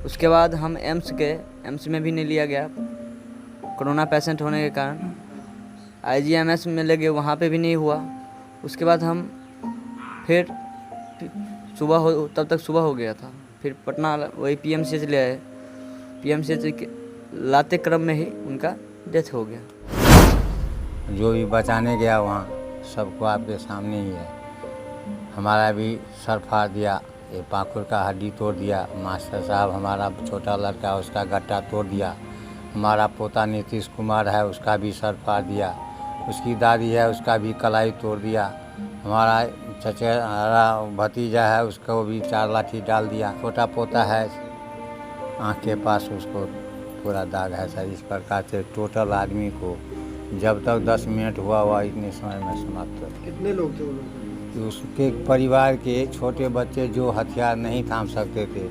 उसके बाद हम एम्स में भी नहीं लिया गया कोरोना पेशेंट होने के कारण। IGMS में ले गए, वहाँ पे भी नहीं हुआ। उसके बाद हम फिर तब तक सुबह हो गया था। फिर पटना वही PMCH ले आए। PMCH के लाते क्रम में ही उनका डेथ हो गया। जो भी बचाने गया वहाँ सबको आपके सामने ही है। हमारा भी सर फाड़ दिया, ये पाखुर का हड्डी तोड़ दिया। मास्टर साहब हमारा छोटा लड़का उसका गट्टा तोड़ दिया। हमारा पोता नीतीश कुमार है, उसका भी सर फाड़ दिया। उसकी दादी है, उसका भी कलाई तोड़ दिया। हमारा चचेरा भतीजा है, उसको भी 4 लाठी डाल दिया। छोटा पोता है, आँख के पास उसको पूरा दाग है सर। इस प्रकार से टोटल आदमी को जब तक 10 मिनट हुआ इतने समय में समाप्त हो। कितने लोग थे वो लोग? उसके परिवार के छोटे बच्चे जो हथियार नहीं थाम सकते थे,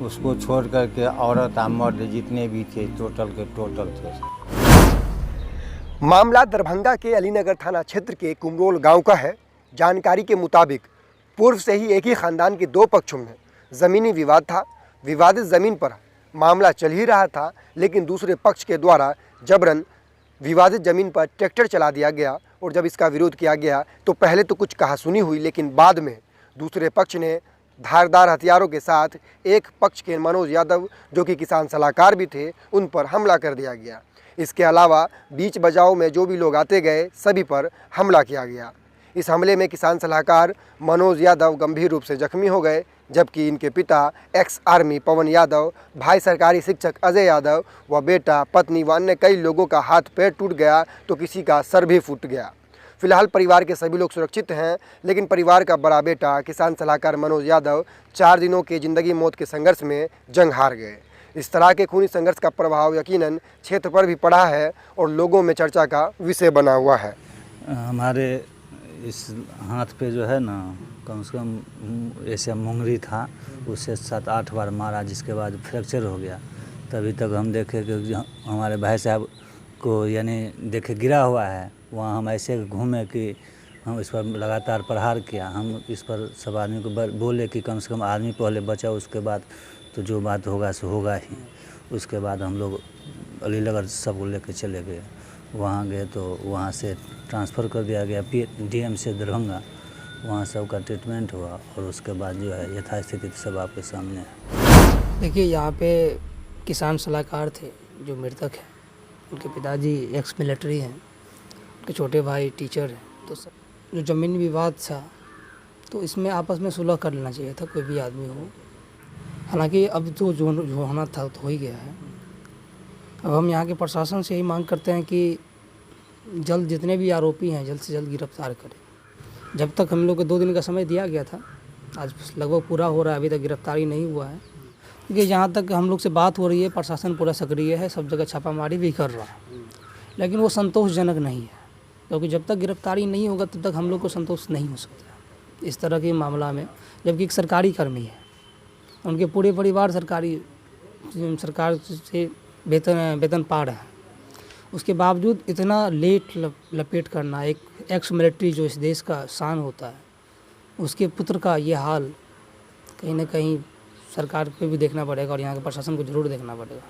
उसको छोड़ करके औरत और मर्द जितने भी थे टोटल के टोटल थे। मामला दरभंगा के अलीनगर थाना क्षेत्र के कुमरोल गांव का है। जानकारी के मुताबिक पूर्व से ही एक ही खानदान के 2 पक्षों में ज़मीनी विवाद था। विवादित ज़मीन पर मामला चल ही रहा था, लेकिन दूसरे पक्ष के द्वारा जबरन विवादित ज़मीन पर ट्रैक्टर चला दिया गया। और जब इसका विरोध किया गया तो पहले तो कुछ कहासुनी हुई, लेकिन बाद में दूसरे पक्ष ने धारदार हथियारों के साथ एक पक्ष के मनोज यादव, जो कि किसान सलाहकार भी थे, उन पर हमला कर दिया गया। इसके अलावा बीच बचाव में जो भी लोग आते गए सभी पर हमला किया गया। इस हमले में किसान सलाहकार मनोज यादव गंभीर रूप से जख्मी हो गए, जबकि इनके पिता एक्स आर्मी पवन यादव, भाई सरकारी शिक्षक अजय यादव व बेटा, पत्नी व अन्य कई लोगों का हाथ पैर टूट गया तो किसी का सर भी फूट गया। फिलहाल परिवार के सभी लोग सुरक्षित हैं, लेकिन परिवार का बड़ा बेटा किसान सलाहकार मनोज यादव 4 दिनों के ज़िंदगी मौत के संघर्ष में जंग हार गए। इस तरह के खूनी संघर्ष का प्रभाव यकीनन क्षेत्र पर भी पड़ा है और लोगों में चर्चा का विषय बना हुआ है। हमारे इस हाथ पे जो है ना, कम से कम ऐसे मुंगरी था, उससे 7-8 बार मारा, जिसके बाद फ्रैक्चर हो गया। तभी तक हम देखे कि हमारे भाई साहब को यानी देखे गिरा हुआ है, वहाँ हम ऐसे घूमे कि हम इस पर लगातार प्रहार किया। हम इस पर सब आदमी को बोले कि कम से कम आदमी पहले बचाओ, उसके बाद तो जो बात होगा सो होगा ही। उसके बाद हम लोग अलीनगर सबको लेकर चले गए। वहाँ गए तो वहाँ से ट्रांसफ़र कर दिया गया DM से दरभंगा। वहाँ सबका ट्रीटमेंट हुआ और उसके बाद जो है यथास्थिति सब आपके सामने है। देखिए, यहाँ पे किसान सलाहकार थे जो मृतक हैं, उनके पिताजी एक्स मिलिट्री हैं, उनके छोटे भाई टीचर हैं। तो जो ज़मीनी विवाद था तो इसमें आपस में सुलह कर लेना चाहिए था, कोई भी आदमी हो। हालांकि अब तो जो होना था तो हो ही गया है। अब हम यहाँ के प्रशासन से यही मांग करते हैं कि जल्द जितने भी आरोपी हैं जल्द से जल्द गिरफ्तार करें। जब तक हम लोग को 2 दिन का समय दिया गया था, आज लगभग पूरा हो रहा है, अभी तक गिरफ्तारी नहीं हुआ है। क्योंकि जहाँ तक हम लोग से बात हो रही है, प्रशासन पूरा सक्रिय है, सब जगह छापामारी भी कर रहा है, लेकिन वो संतोषजनक नहीं है। क्योंकि जब तक गिरफ्तारी नहीं होगा तब तक हम लोग को संतोष नहीं हो सकता इस तरह के मामला में। जबकि एक सरकारी कर्मी है, उनके पूरे परिवार सरकार से वेतन पा रहे हैं, उसके बावजूद इतना लेट लपेट करना, एक एक्स मिलिट्री जो इस देश का शान होता है, उसके पुत्र का ये हाल, कहीं ना कहीं सरकार को भी देखना पड़ेगा और यहाँ के प्रशासन को ज़रूर देखना पड़ेगा।